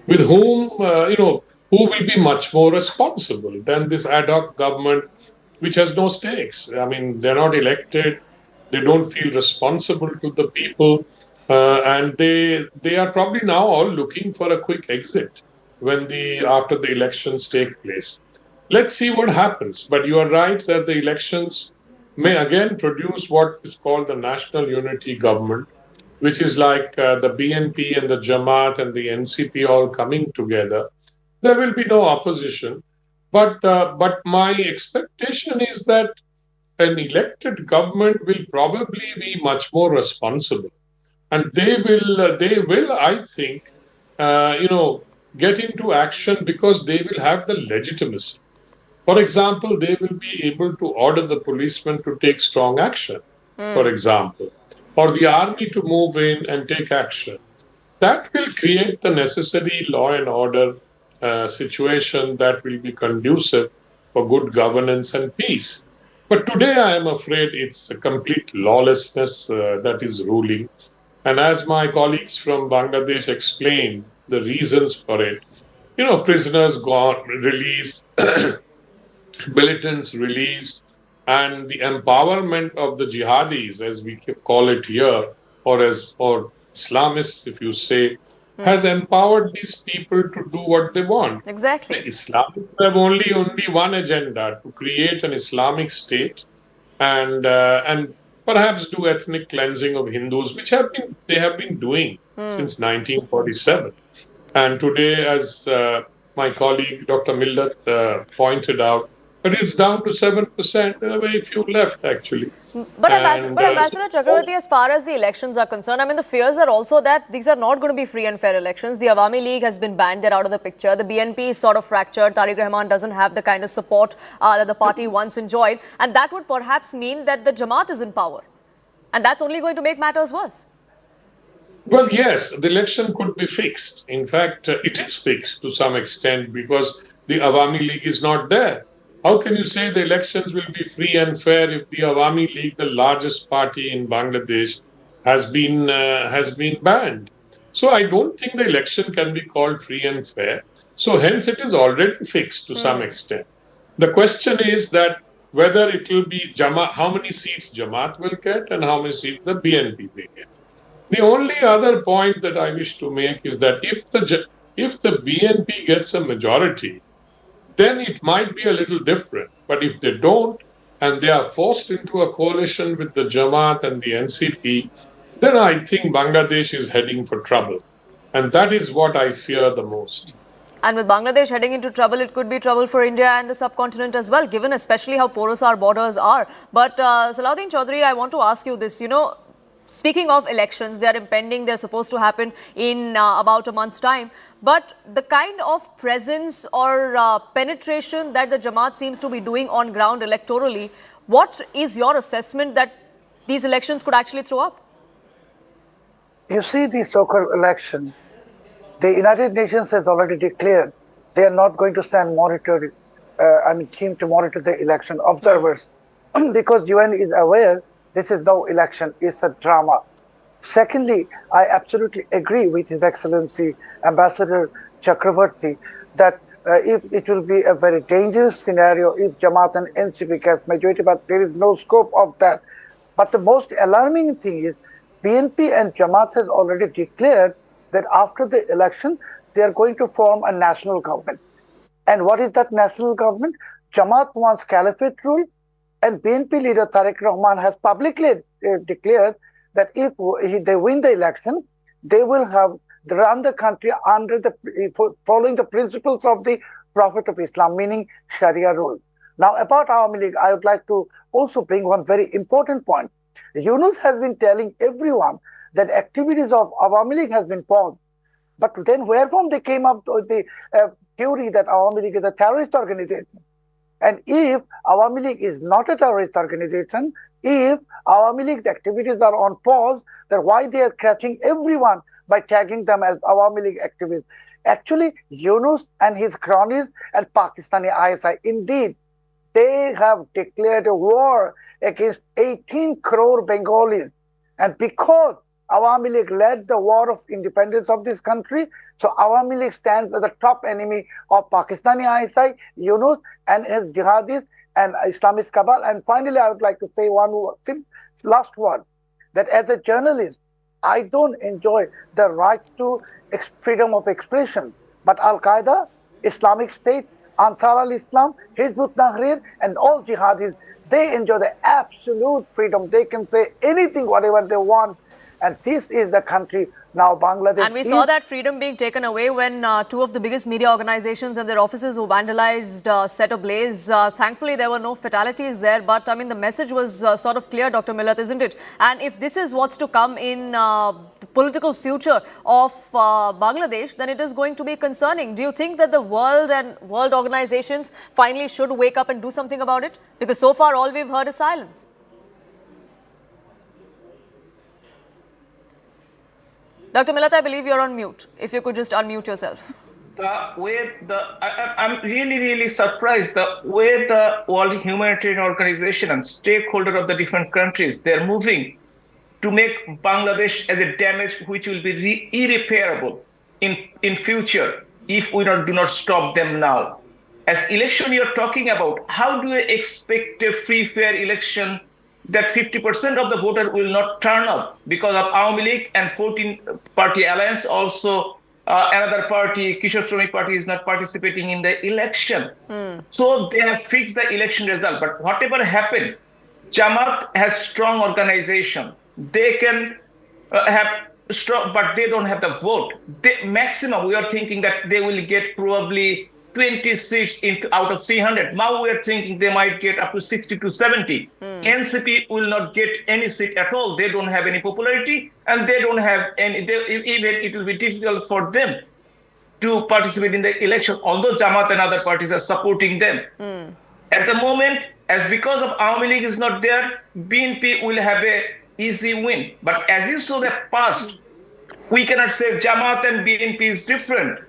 with whom, who will be much more responsible than this ad hoc government, which has no stakes. I mean, they're not elected. They don't feel responsible to the people. And they are probably now all looking for a quick exit after the elections take place. Let's see what happens. But you are right that the elections may again produce what is called the National Unity Government, which is like the BNP and the Jamaat and the NCP all coming together. There will be no opposition. But my expectation is that an elected government will probably be much more responsible. And they will, I think, get into action because they will have the legitimacy. For example, they will be able to order the policemen to take strong action, for example, or the army to move in and take action. That will create the necessary law and order situation that will be conducive for good governance and peace. But today, I am afraid it's a complete lawlessness that is ruling. And as my colleagues from Bangladesh explained the reasons for it, prisoners gone, released, militants released, and the empowerment of the jihadis, as we call it here, or Islamists, if you say, has empowered these people to do what they want. Exactly. The Islamists have only one agenda: to create an Islamic state and perhaps do ethnic cleansing of Hindus, which they have been doing since 1947. And today, as my colleague Dr. Millat pointed out, but it's down to 7%. There are very few left, actually. But Ambassador Chakravarti, as far as the elections are concerned, I mean, the fears are also that these are not going to be free and fair elections. The Awami League has been banned. They're out of the picture. The BNP is sort of fractured. Tariq Rahman doesn't have the kind of support that the party once enjoyed. And that would perhaps mean that the Jamaat is in power. And that's only going to make matters worse. Well, yes, the election could be fixed. In fact, it is fixed to some extent because the Awami League is not there. How can you say the elections will be free and fair if the Awami League, the largest party in Bangladesh, has been banned? So I don't think the election can be called free and fair. So hence it is already fixed to some extent. The question is that whether it will be Jamaat, how many seats Jamaat will get and how many seats the BNP will get. The only other point that I wish to make is that if the BNP gets a majority, then it might be a little different. But if they don't, and they are forced into a coalition with the Jamaat and the NCP, then I think Bangladesh is heading for trouble. And that is what I fear the most. And with Bangladesh heading into trouble, it could be trouble for India and the subcontinent as well, given especially how porous our borders are. But Salahuddin Chaudhary, I want to ask you this. Speaking of elections, they are impending. They're supposed to happen in about a month's time. But the kind of presence or penetration that the Jamaat seems to be doing on ground electorally, what is your assessment that these elections could actually throw up? You see, the so-called election, the United Nations has already declared they are not going to stand team to monitor the election observers because UN is aware this is no election, it's a drama. Secondly, I absolutely agree with His Excellency Ambassador Chakravarti that if it will be a very dangerous scenario if Jamaat and NCP gets majority, but there is no scope of that. But the most alarming thing is BNP and Jamaat has already declared that after the election, they are going to form a national government. And what is that national government? Jamaat wants caliphate rule, and BNP leader Tariq Rahman has publicly declared that if they win the election, they will run the country following the principles of the Prophet of Islam, meaning Sharia rule. Now, about Awami League, I would like to also bring one very important point. Yunus has been telling everyone that activities of Awami League has been paused. But then wherefrom they came up with the theory that Awami League is a terrorist organization? And if Awami League is not a terrorist organization, if Awami League's activities are on pause, then why they are catching everyone by tagging them as Awami League activists? Actually, Yunus and his cronies and Pakistani ISI, indeed, they have declared a war against 18 crore Bengalis. And because Awami League led the war of independence of this country, so Awami League stands as the top enemy of Pakistani ISI, Yunus and his jihadis and Islamist cabal. And finally, I would like to say one last word, that as a journalist, I don't enjoy the right to freedom of expression. But Al-Qaeda, Islamic State, Ansar al-Islam, Hizb ut-Tahrir, and all jihadis, they enjoy the absolute freedom. They can say anything, whatever they want. And this is the country now, Bangladesh. And we saw that freedom being taken away when two of the biggest media organizations and their offices were vandalized, set ablaze. Thankfully, there were no fatalities there. But I mean, the message was sort of clear, Dr. Millat, isn't it? And if this is what's to come in the political future of Bangladesh, then it is going to be concerning. Do you think that the world and world organizations finally should wake up and do something about it? Because so far, all we've heard is silence. Dr. Millat, I believe you're on mute. If you could just unmute yourself. I'm really surprised the way the World Humanitarian Organization and stakeholders of the different countries, they're moving to make Bangladesh as a damage which will be irreparable in future if we do not stop them now. As election you're talking about, how do you expect a free, fair election that 50% of the voter will not turn up because of Awami League and 14-party alliance? Also, another party, Kishore Shramik Party, is not participating in the election. So they have fixed the election result. But whatever happened, Jamaat has strong organization. They can have strong, but they don't have the vote. Maximum, we are thinking that they will get probably 20 seats out of 300. Now we are thinking they might get up to 60 to 70. NCP will not get any seat at all. They don't have any popularity, and they don't have any. Even it will be difficult for them to participate in the election. Although Jamaat and other parties are supporting them, at the moment, as because of Awami League is not there, BNP will have a easy win. But as you saw the past, we cannot say Jamaat and BNP is different.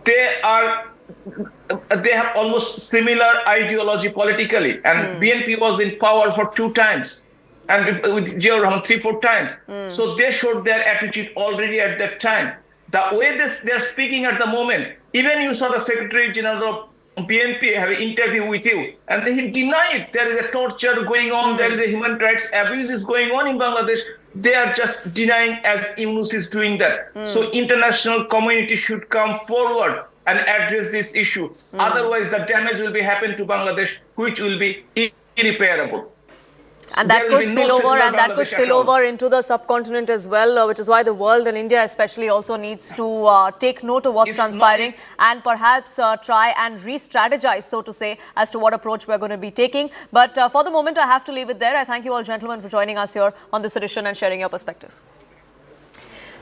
They have almost similar ideology politically, and BNP was in power for 2 times, and with Ziaur Rahman 3-4 times. So they showed their attitude already at that time. The way they're speaking at the moment, even you saw the Secretary General of BNP have an interview with you, and he denied there is a torture going on, there is a human rights abuse is going on in Bangladesh. They are just denying as Yunus is doing that. So international community should come forward and address this issue. Otherwise, the damage will be happen to Bangladesh, which will be irreparable. And that There will could be no spill over, secular and that could Bangladesh at spill all. over into the subcontinent as well, which is why the world and India especially also needs to take note of what's It's not- transpiring and perhaps try and re-strategize, so to say, as to what approach we're going to be taking. But for the moment, I have to leave it there. I thank you all, gentlemen, for joining us here on this edition and sharing your perspective.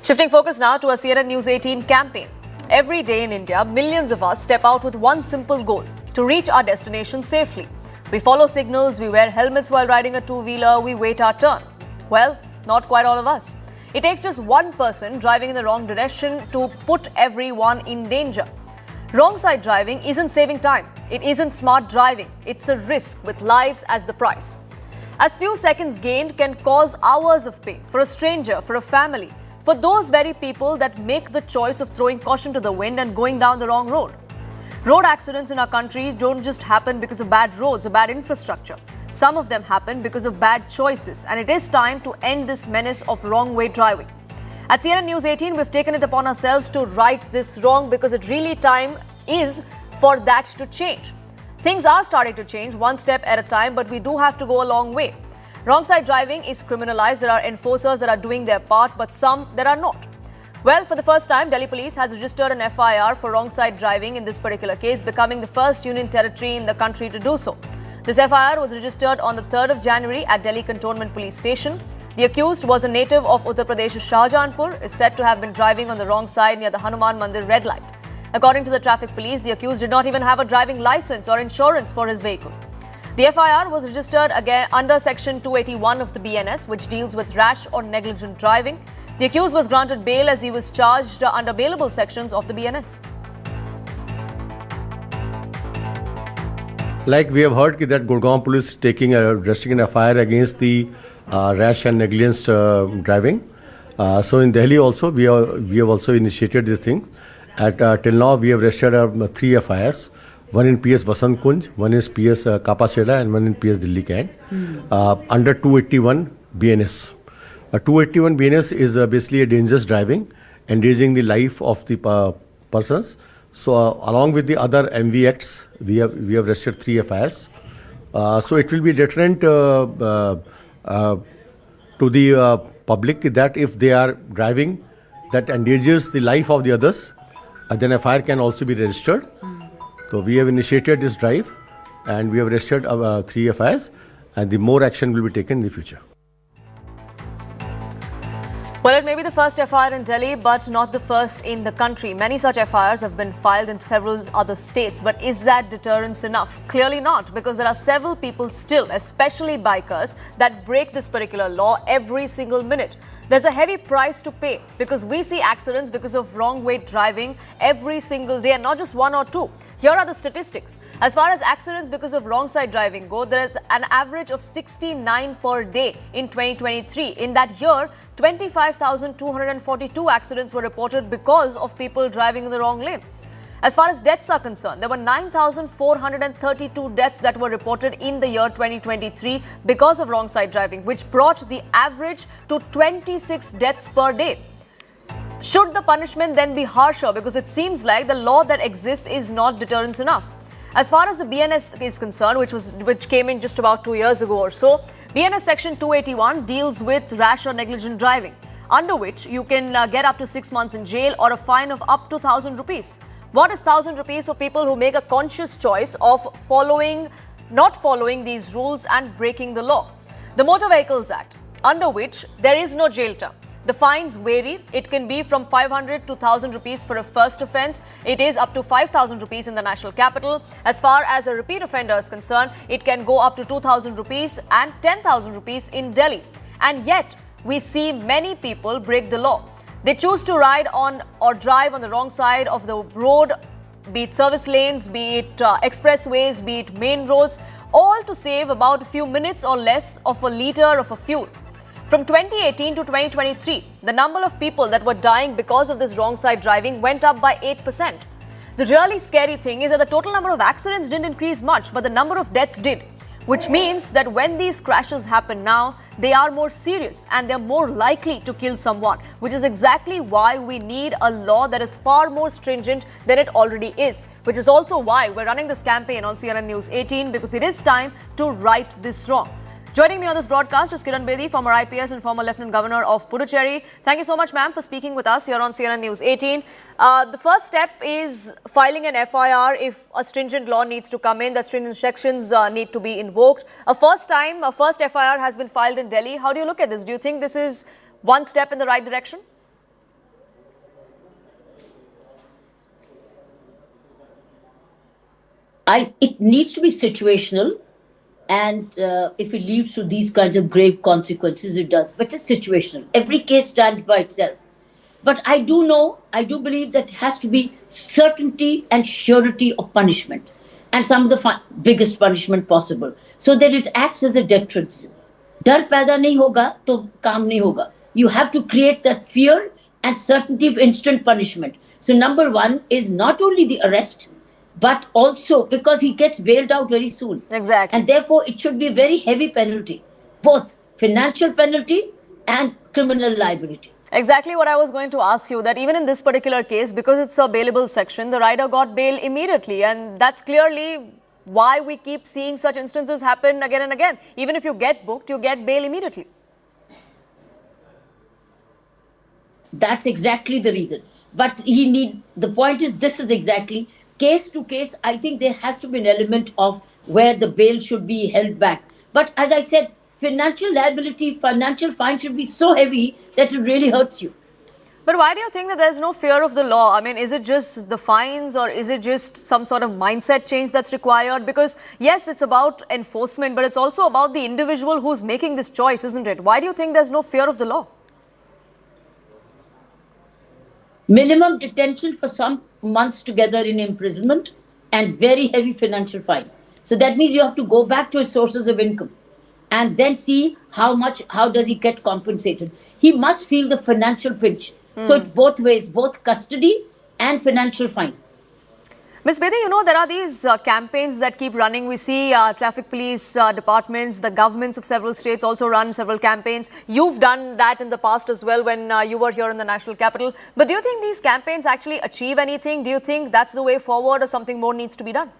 Shifting focus now to a CNN News 18 campaign. Every day in India, millions of us step out with one simple goal: to reach our destination safely. We follow signals, we wear helmets while riding a two-wheeler, we wait our turn. Well, not quite all of us. It takes just one person driving in the wrong direction to put everyone in danger. Wrong side driving isn't saving time. It isn't smart driving. It's a risk with lives as the price. As few seconds gained can cause hours of pain for a stranger, for a family, for those very people that make the choice of throwing caution to the wind and going down the wrong road. Road accidents in our country don't just happen because of bad roads or bad infrastructure. Some of them happen because of bad choices, and it is time to end this menace of wrong-way driving. At CNN News 18, we've taken it upon ourselves to right this wrong because it really time is for that to change. Things are starting to change one step at a time, but we do have to go a long way. Wrong side driving is criminalized. There are enforcers that are doing their part, but some that are not. Well, for the first time, Delhi police has registered an FIR for wrong side driving in this particular case, becoming the first union territory in the country to do so. This FIR was registered on the 3rd of January at Delhi Cantonment Police Station. The accused was a native of Uttar Pradesh's Shahjahanpur, is said to have been driving on the wrong side near the Hanuman Mandir red light. According to the traffic police, the accused did not even have a driving license or insurance for his vehicle. The FIR was registered again under Section 281 of the BNS, which deals with rash or negligent driving. The accused was granted bail as he was charged under bailable sections of the BNS. Like we have heard that Gurgaon police is registering an FIR against the rash and negligent driving. So in Delhi also we have also initiated this thing. Till now we have registered 3 FIRs. One in PS Vasant Kunj, one is PS Kapasela, and one in PS Delhi Can. Under 281 BNS. 281 BNS is basically a dangerous driving, endangering the life of the persons. So along with the other MV Acts, we have registered 3 FIRs. So it will be deterrent to the public that if they are driving that endangers the life of the others, then a FIR can also be registered. So we have initiated this drive and we have registered 3 FIRs, and the more action will be taken in the future. Well, it may be the first FIR in Delhi, but not the first in the country. Many such FIRs have been filed in several other states. But is that deterrence enough? Clearly not, because there are several people still, especially bikers, that break this particular law every single minute. There's a heavy price to pay because we see accidents because of wrong way driving every single day, and not just 1 or 2. Here are the statistics. As far as accidents because of wrong side driving go, there is an average of 69 per day in 2023. In that year, 25,242 accidents were reported because of people driving in the wrong lane. As far as deaths are concerned, there were 9,432 deaths that were reported in the year 2023 because of wrong side driving, which brought the average to 26 deaths per day. Should the punishment then be harsher? Because it seems like the law that exists is not deterrence enough. As far as the BNS is concerned, which came in just about 2 years ago or so, BNS Section 281 deals with rash or negligent driving, under which you can get up to 6 months in jail or a fine of up to 1,000 rupees. What is 1,000 rupees for people who make a conscious choice of not following these rules and breaking the law? The Motor Vehicles Act, under which there is no jail term. The fines vary. It can be from 500 to 1,000 rupees for a first offence. It is up to 5,000 rupees in the national capital. As far as a repeat offender is concerned, it can go up to 2,000 rupees and 10,000 rupees in Delhi. And yet, we see many people break the law. They choose to ride on or drive on the wrong side of the road, be it service lanes, be it expressways, be it main roads, all to save about a few minutes or less of a litre of a fuel. From 2018 to 2023, the number of people that were dying because of this wrong side driving went up by 8%. The really scary thing is that the total number of accidents didn't increase much, but the number of deaths did. Which means that when these crashes happen now, they are more serious and they're more likely to kill someone, which is exactly why we need a law that is far more stringent than it already is, which is also why we're running this campaign on CNN News 18, because it is time to right this wrong. Joining me on this broadcast is Kiran Bedi, former IPS and former Lieutenant Governor of Puducherry. Thank you so much, ma'am, for speaking with us here on CNN News 18. The first step is filing an FIR if a stringent law needs to come in, that stringent sections need to be invoked. A first FIR has been filed in Delhi. How do you look at this? Do you think this is one step in the right direction? It needs to be situational. And if it leads to these kinds of grave consequences, it does. But it's situational. Every case stands by itself. But I do believe that it has to be certainty and surety of punishment. And some of the biggest punishment possible. So that it acts as a deterrence. Dar paida nahi hoga, to kaam nahi hoga. You have to create that fear and certainty of instant punishment. So number one is not only the arrest, but also because he gets bailed out very soon. Exactly. And therefore, it should be a very heavy penalty, both financial penalty and criminal liability. Exactly what I was going to ask you, that even in this particular case, because it's a bailable section, the rider got bail immediately. And that's clearly why we keep seeing such instances happen again and again. Even if you get booked, you get bail immediately. That's exactly the reason. But the point is, this is exactly case to case. I think there has to be an element of where the bail should be held back. But as I said, financial liability, financial fine should be so heavy that it really hurts you. But why do you think that there's no fear of the law? I mean, is it just the fines, or is it just some sort of mindset change that's required? Because yes, it's about enforcement, but it's also about the individual who's making this choice, isn't it? Why do you think there's no fear of the law? Minimum detention for some months together in imprisonment and very heavy financial fine. So that means you have to go back to his sources of income and then see how does he get compensated. He must feel the financial pinch. So it's both ways, both custody and financial fine. Ms. Bedi, you know, there are these campaigns that keep running. We see traffic police departments, the governments of several states also run several campaigns. You've done that in the past as well when you were here in the national capital. But do you think these campaigns actually achieve anything? Do you think that's the way forward, or something more needs to be done?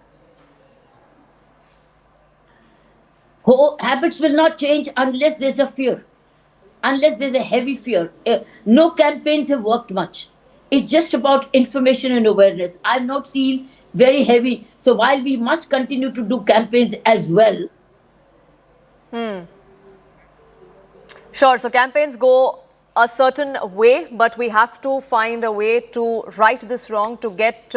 Habits will not change unless there's a fear, unless there's a heavy fear. No campaigns have worked much. It's just about information and awareness. I've not seen very heavy. So while we must continue to do campaigns as well. Sure. So campaigns go a certain way, but we have to find a way to right this wrong, to get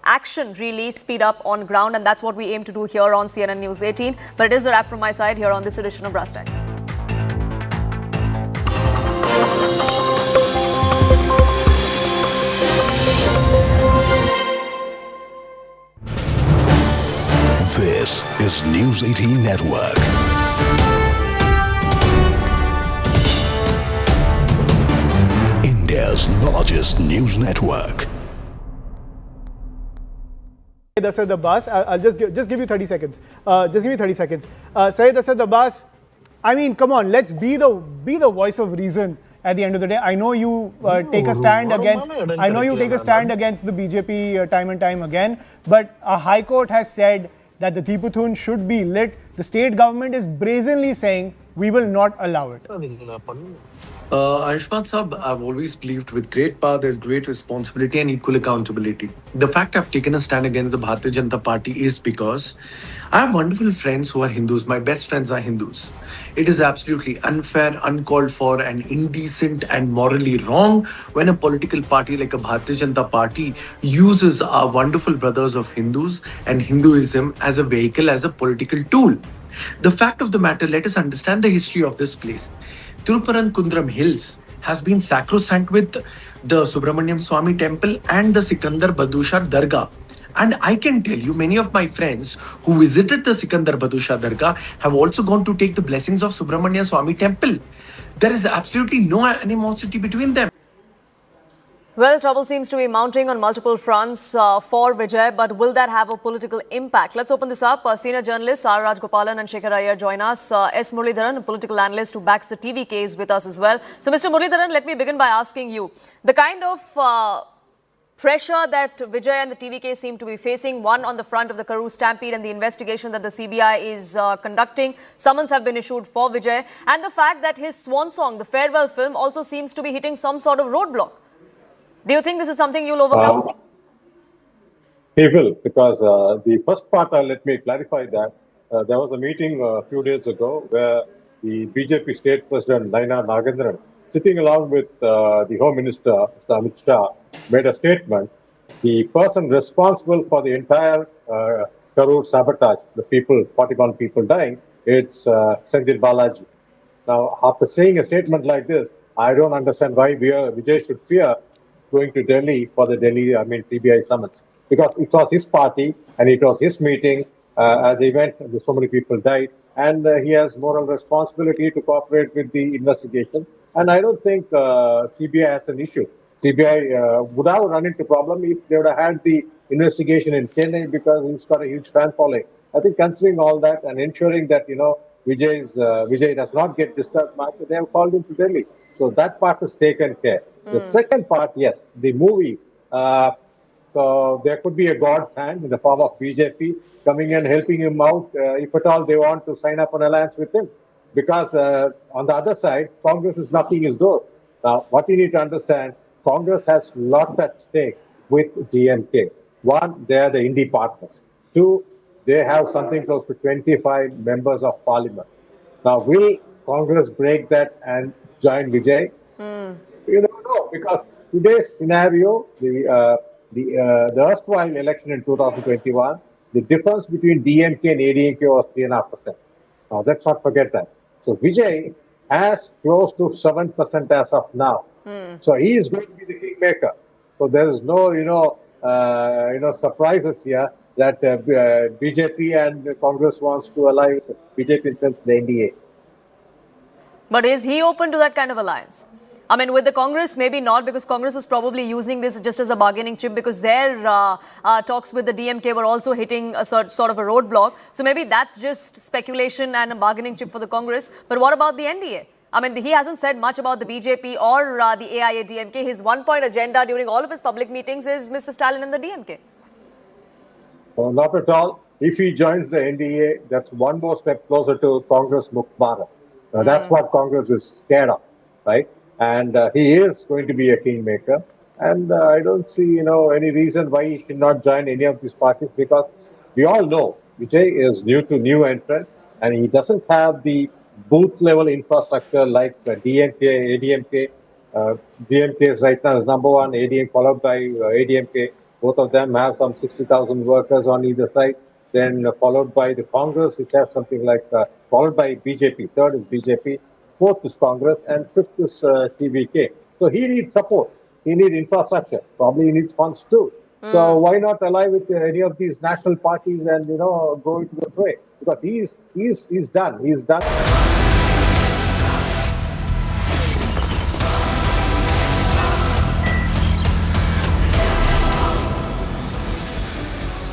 action really speed up on ground. And that's what we aim to do here on CNN News 18. But it is a wrap from my side here on this edition of Brass Tacks. This is News 18 Network. India's largest news network. Dasad Abbas, I'll just give you 30 seconds. Syed Asad Abbas, I mean, come on, let's be the voice of reason. At the end of the day, I know you take a stand against. I know you take a stand against the BJP time and time again. But a High Court has said that the Deepathun should be lit. The state government is brazenly saying we will not allow it. Ayushman Saab, I've always believed with great power there's great responsibility and equal accountability. The fact I've taken a stand against the Bharatiya Janata Party is because I have wonderful friends who are Hindus. My best friends are Hindus. It is absolutely unfair, uncalled for, and indecent and morally wrong when a political party like a Bharatiya Janata Party uses our wonderful brothers of Hindus and Hinduism as a vehicle, as a political tool. The fact of the matter, let us understand the history of this place. Thiruparankundaram Hills has been sacrosanct with the Subramaniam Swami temple and the Sikandar Badusha Dargah. And I can tell you, many of my friends who visited the Sikandar Badusha Dargah have also gone to take the blessings of Subramania Swami temple. There is absolutely no animosity between them. Well, trouble seems to be mounting on multiple fronts for Vijay, but will that have a political impact? Let's open this up. Senior journalists R. Rajgopalan and Shekhar Iyer join us. S. Muralidharan, a political analyst who backs the TV case, with us as well. So, Mr. Muralidharan, let me begin by asking you, the kind of pressure that Vijay and the TV case seem to be facing, one on the front of the Karur stampede and the investigation that the CBI is conducting. Summons have been issued for Vijay, and the fact that his swan song, the farewell film, also seems to be hitting some sort of roadblock. Do you think this is something you'll overcome? He will, because the first part, let me clarify that. There was a meeting a few days ago where the BJP state president, Jana Nayagan, sitting along with the Home Minister, Mr. Amit Shah, made a statement. The person responsible for the entire Karur sabotage, the people, 41 people dying, it's Senthil Balaji. Now, after saying a statement like this, I don't understand why Vijay should fear going to Delhi for the CBI summons, because it was his party and it was his meeting. As he went, so many people died, and he has moral responsibility to cooperate with the investigation. And I don't think CBI has an issue. CBI would have run into problem if they would have had the investigation in Chennai, because he's got a huge fan following. I think considering all that and ensuring that Vijay does not get disturbed much, they have called him to Delhi. So that part is taken care. The second part, yes, the movie. So there could be a God's hand in the form of BJP coming and helping him out if at all they want to sign up an alliance with him. Because on the other side, Congress is knocking his door. Now, what you need to understand, Congress has lot at stake with DMK. One, they are the indie partners. Two, they have something close to 25 members of parliament. Now, will Congress break that and join Vijay? You don't know, because today's scenario, the erstwhile election in 2021, the difference between DMK and ADMK was 3.5%. Now, let's not forget that. So Vijay has close to 7% as of now. So he is going to be the kingmaker. So there is no, surprises here that BJP and Congress wants to ally with BJP since the NDA. But is he open to that kind of alliance? I mean, with the Congress, maybe not, because Congress was probably using this just as a bargaining chip, because their talks with the DMK were also hitting a sort of a roadblock. So maybe that's just speculation and a bargaining chip for the Congress. But what about the NDA? I mean, he hasn't said much about the BJP or the AIADMK. His one-point agenda during all of his public meetings is Mr. Stalin and the DMK. Not at all. If he joins the NDA, that's one more step closer to Congress Mukh Bharat. That's what Congress is scared of, right? And he is going to be a kingmaker. And I don't see, any reason why he should not join any of these parties, because we all know Vijay is new entrant, and he doesn't have the booth level infrastructure like DMK, ADMK. DMK is right now is number one, ADMK followed by ADMK. Both of them have some 60,000 workers on either side. Then followed by the Congress, which has something like, followed by BJP. Third is BJP. Fourth is Congress, and fifth is TVK. So he needs support. He needs infrastructure. Probably he needs funds too. So why not ally with any of these national parties and go into the fray? Because he's done. He's done.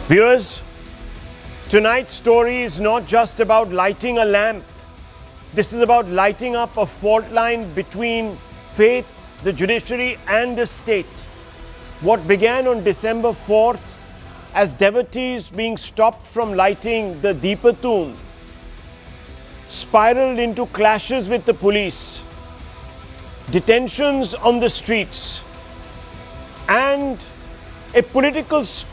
Viewers, tonight's story is not just about lighting a lamp. This is about lighting up a fault line between faith, the judiciary and the state. What began on December 4th as devotees being stopped from lighting the Deepatum spiraled into clashes with the police, detentions on the streets, and a political storm